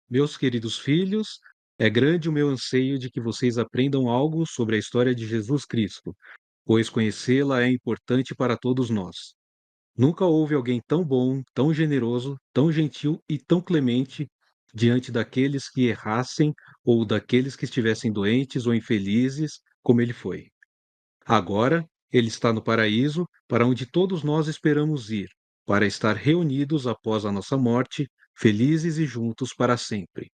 Meus queridos filhos, é grande o meu anseio de que vocês aprendam algo sobre a história de Jesus Cristo, pois conhecê-la é importante para todos nós. Nunca houve alguém tão bom, tão generoso, tão gentil e tão clemente diante daqueles que errassem ou daqueles que estivessem doentes ou infelizes, como ele foi. Agora, ele está no paraíso, para onde todos nós esperamos ir, para estar reunidos após a nossa morte, felizes e juntos para sempre.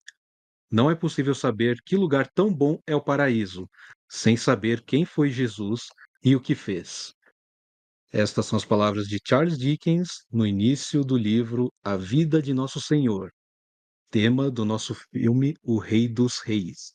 Não é possível saber que lugar tão bom é o paraíso, sem saber quem foi Jesus e o que fez. Estas são as palavras de Charles Dickens no início do livro A Vida de Nosso Senhor, tema do nosso filme O Rei dos Reis.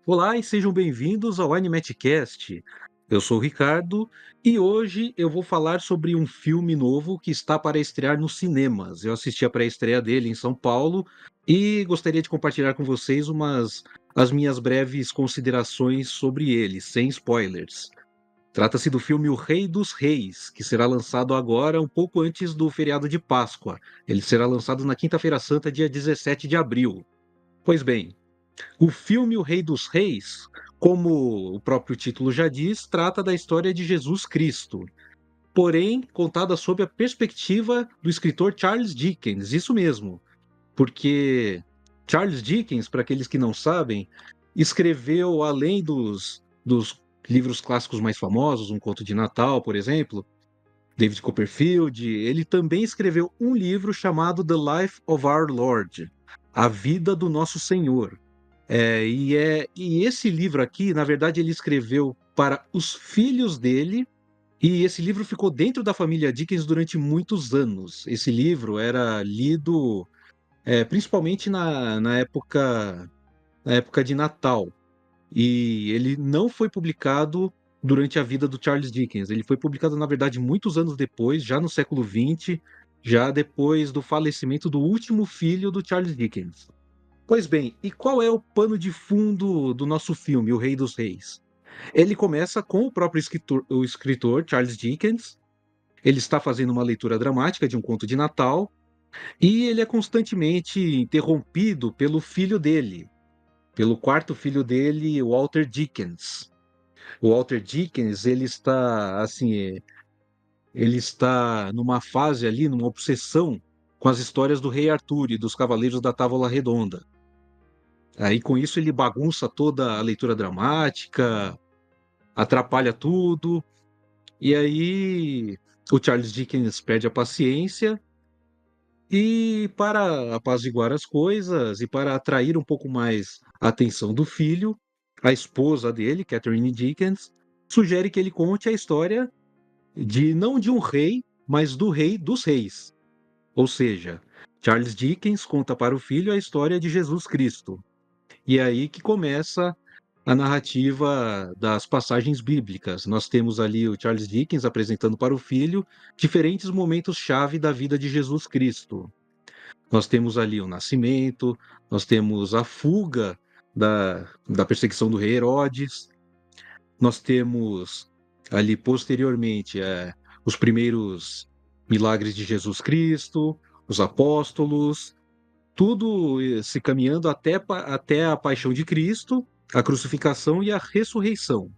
Olá e sejam bem-vindos ao AniMatchCast. Eu sou o Ricardo e hoje eu vou falar sobre um filme novo que está para estrear nos cinemas. Eu assisti a pré-estreia dele em São Paulo e gostaria de compartilhar com vocês as minhas breves considerações sobre ele, sem spoilers. Trata-se do filme O Rei dos Reis, que será lançado agora, um pouco antes do feriado de Páscoa. Ele será lançado na Quinta-feira Santa, dia 17 de abril. Pois bem, o filme O Rei dos Reis, como o próprio título já diz, trata da história de Jesus Cristo, porém contada sob a perspectiva do escritor Charles Dickens, isso mesmo, porque Charles Dickens, para aqueles que não sabem, escreveu, além dos livros clássicos mais famosos, Um Conto de Natal, por exemplo, David Copperfield, ele também escreveu um livro chamado The Life of Our Lord, A Vida do Nosso Senhor. E esse livro aqui, na verdade, ele escreveu para os filhos dele, e esse livro ficou dentro da família Dickens durante muitos anos. Esse livro era lido principalmente na época de Natal. E ele não foi publicado durante a vida do Charles Dickens. Ele foi publicado, na verdade, muitos anos depois, já no século XX, já depois do falecimento do último filho do Charles Dickens. Pois bem, e qual é o pano de fundo do nosso filme, O Rei dos Reis? Ele começa com o próprio o escritor Charles Dickens. Ele está fazendo uma leitura dramática de um conto de Natal e ele é constantemente interrompido pelo filho dele, pelo quarto filho dele, Walter Dickens. O Walter Dickens, ele está numa fase ali, numa obsessão com as histórias do Rei Arthur e dos Cavaleiros da Távola Redonda. Aí com isso ele bagunça toda a leitura dramática, atrapalha tudo, e aí o Charles Dickens perde a paciência e para apaziguar as coisas e para atrair um pouco mais a atenção do filho, a esposa dele, Catherine Dickens, sugere que ele conte a história de não de um rei, mas do rei dos reis. Ou seja, Charles Dickens conta para o filho a história de Jesus Cristo. E é aí que começa a narrativa das passagens bíblicas. Nós temos ali o Charles Dickens apresentando para o filho diferentes momentos-chave da vida de Jesus Cristo. Nós temos ali o nascimento, nós temos a fuga da perseguição do rei Herodes, nós temos ali posteriormente os primeiros milagres de Jesus Cristo, os apóstolos, tudo se caminhando até a paixão de Cristo, a crucificação e a ressurreição.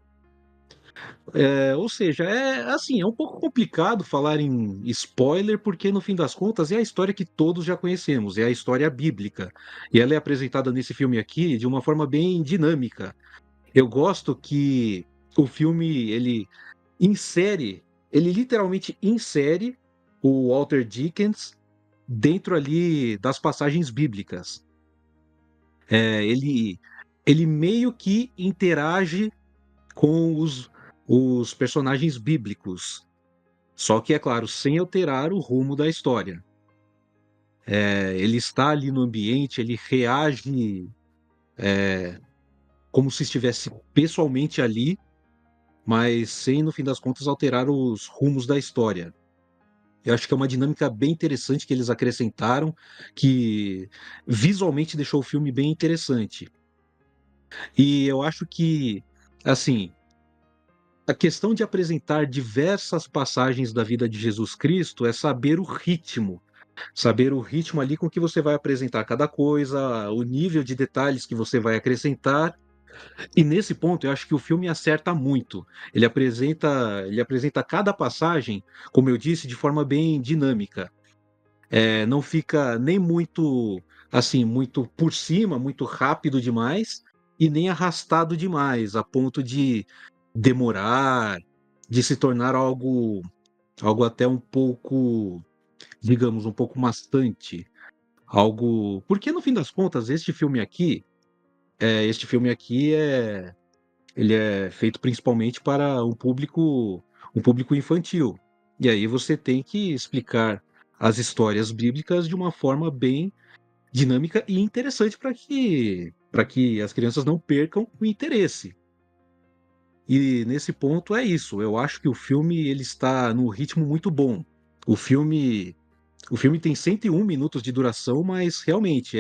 Ou seja, é um pouco complicado falar em spoiler, porque no fim das contas é a história que todos já conhecemos, é a história bíblica. E ela é apresentada nesse filme aqui de uma forma bem dinâmica. Eu gosto que o filme ele literalmente insere o Walter Dickens dentro ali das passagens bíblicas. É, ele, ele meio que interage com os personagens bíblicos, só que, é claro, sem alterar o rumo da história. Ele está ali no ambiente, ele reage como se estivesse pessoalmente ali, mas sem, no fim das contas, alterar os rumos da história. Eu acho que é uma dinâmica bem interessante que eles acrescentaram, que visualmente deixou o filme bem interessante. E eu acho que, assim, a questão de apresentar diversas passagens da vida de Jesus Cristo é saber o ritmo. saber o ritmo ali com que você vai apresentar cada coisa, o nível de detalhes que você vai acrescentar. E nesse ponto, eu acho que o filme acerta muito. Ele apresenta cada passagem, como eu disse, de forma bem dinâmica. Não fica nem muito, assim, muito por cima, muito rápido demais, e nem arrastado demais, a ponto de demorar, de se tornar algo até um pouco, digamos, um pouco maçante. Algo. Porque no fim das contas, este filme aqui ele é feito principalmente para um público infantil. E aí você tem que explicar as histórias bíblicas de uma forma bem dinâmica e interessante para que as crianças não percam o interesse. E nesse ponto é isso. Eu acho que o filme ele está num ritmo muito bom. O filme o filme tem 101 minutos de duração, mas realmente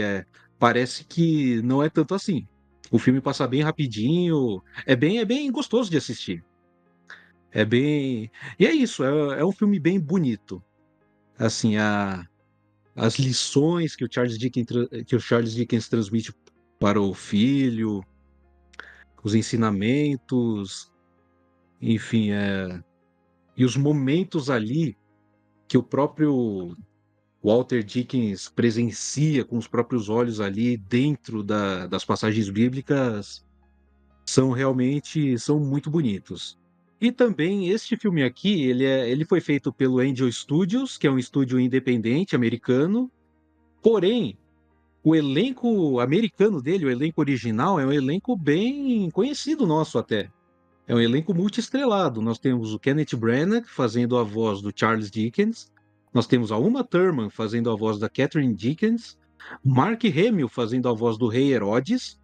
parece que não é tanto assim. O filme passa bem rapidinho, é bem gostoso de assistir. É bem. E é isso, é um filme bem bonito. Assim, as lições que o Charles Dickens transmite para o filho, os ensinamentos, enfim, e os momentos ali que o próprio Walter Dickens presencia com os próprios olhos ali dentro das passagens bíblicas são muito bonitos. E também este filme aqui, ele foi feito pelo Angel Studios, que é um estúdio independente americano, porém, o elenco americano dele, o elenco original, é um elenco bem conhecido nosso até. É um elenco multi-estrelado. Nós temos o Kenneth Branagh fazendo a voz do Charles Dickens. Nós temos a Uma Thurman fazendo a voz da Catherine Dickens. Mark Hamill fazendo a voz do Rei Herodes.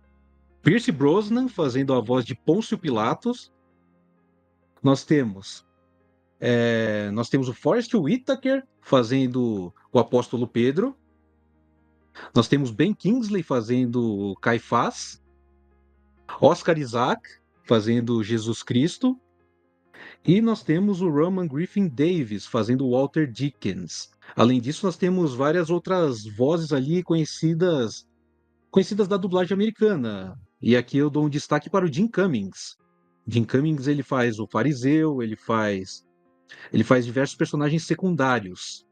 Pierce Brosnan fazendo a voz de Pôncio Pilatos. Nós temos, nós temos o Forest Whitaker fazendo o Apóstolo Pedro. Nós temos Ben Kingsley fazendo o Caifás. Oscar Isaac fazendo Jesus Cristo. E nós temos o Roman Griffin Davis fazendo o Walter Dickens. Além disso, nós temos várias outras vozes ali conhecidas da dublagem americana. E aqui eu dou um destaque para o Jim Cummings. Jim Cummings ele faz o fariseu, ele faz diversos personagens secundários.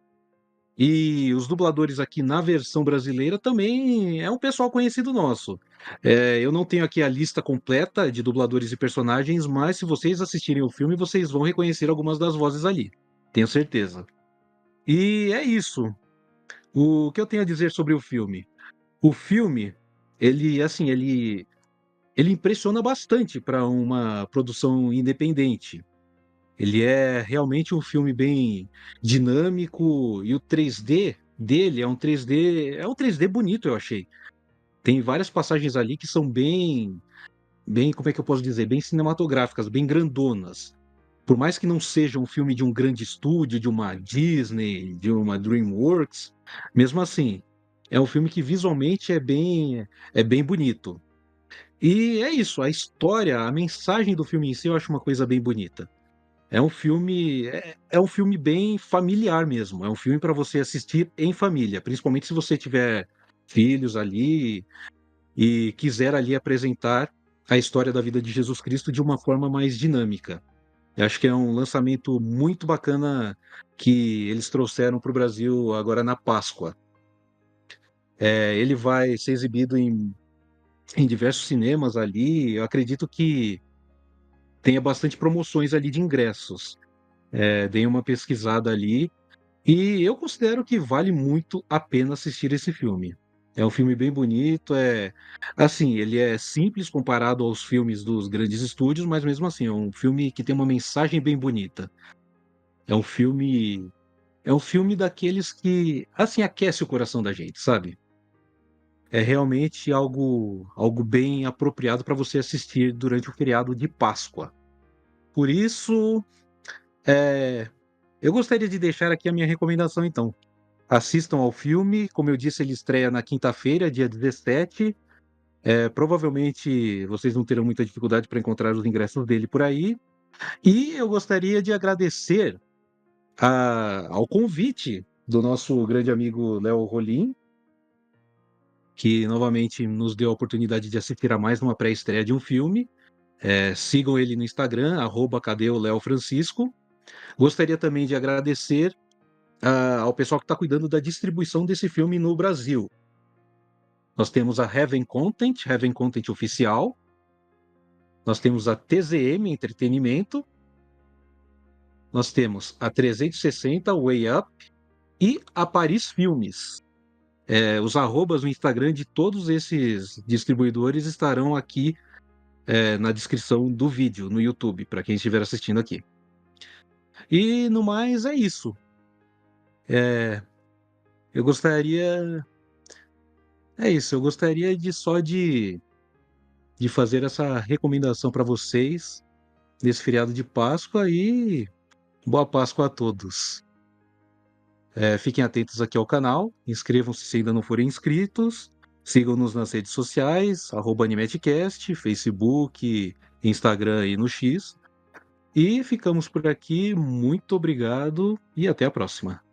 E os dubladores aqui na versão brasileira também é um pessoal conhecido nosso. Eu não tenho aqui a lista completa de dubladores e personagens, mas se vocês assistirem o filme, vocês vão reconhecer algumas das vozes ali. Tenho certeza. E é isso. O que eu tenho a dizer sobre o filme? O filme, ele, assim, ele impressiona bastante para uma produção independente. Ele é realmente um filme bem dinâmico e o 3D dele é um 3D bonito, eu achei. Tem várias passagens ali que são bem, como é que eu posso dizer, bem cinematográficas, bem grandonas. Por mais que não seja um filme de um grande estúdio, de uma Disney, de uma DreamWorks, mesmo assim, é um filme que visualmente é bem bonito. E é isso, a história, a mensagem do filme em si eu acho uma coisa bem bonita. É um filme bem familiar mesmo. É um filme para você assistir em família, principalmente se você tiver filhos ali e quiser ali apresentar a história da vida de Jesus Cristo de uma forma mais dinâmica. Eu acho que é um lançamento muito bacana que eles trouxeram para o Brasil agora na Páscoa. Ele vai ser exibido em diversos cinemas ali. Eu acredito que tenha bastante promoções ali de ingressos. Dei uma pesquisada ali. E eu considero que vale muito a pena assistir esse filme. É um filme bem bonito, assim, ele é simples comparado aos filmes dos grandes estúdios, mas mesmo assim, é um filme que tem uma mensagem bem bonita. É um filme, é um filme daqueles que, assim, aquece o coração da gente, sabe? É realmente algo bem apropriado para você assistir durante o feriado de Páscoa. Por isso, é, eu gostaria de deixar aqui a minha recomendação, então. Assistam ao filme. Como eu disse, ele estreia na quinta-feira, dia 17. Provavelmente vocês não terão muita dificuldade para encontrar os ingressos dele por aí. E eu gostaria de agradecer ao convite. do nosso grande amigo Léo Rolim, que novamente nos deu a oportunidade de assistir a mais uma pré-estreia de um filme. Sigam ele no Instagram, @cadê o Léo Francisco. Gostaria também de agradecer ao pessoal que está cuidando da distribuição desse filme no Brasil. Nós temos a Heaven Content Oficial, nós temos a TZM Entretenimento, nós temos a 360 Way Up e a Paris Filmes. Os arrobas no Instagram de todos esses distribuidores estarão aqui na descrição do vídeo no YouTube, para quem estiver assistindo aqui. E no mais é isso. Eu gostaria. É isso, eu gostaria de fazer essa recomendação para vocês nesse feriado de Páscoa e boa Páscoa a todos. Fiquem atentos aqui ao canal, inscrevam-se se ainda não forem inscritos, sigam-nos nas redes sociais, @animetcast, Facebook, Instagram e no X. E ficamos por aqui, muito obrigado e até a próxima.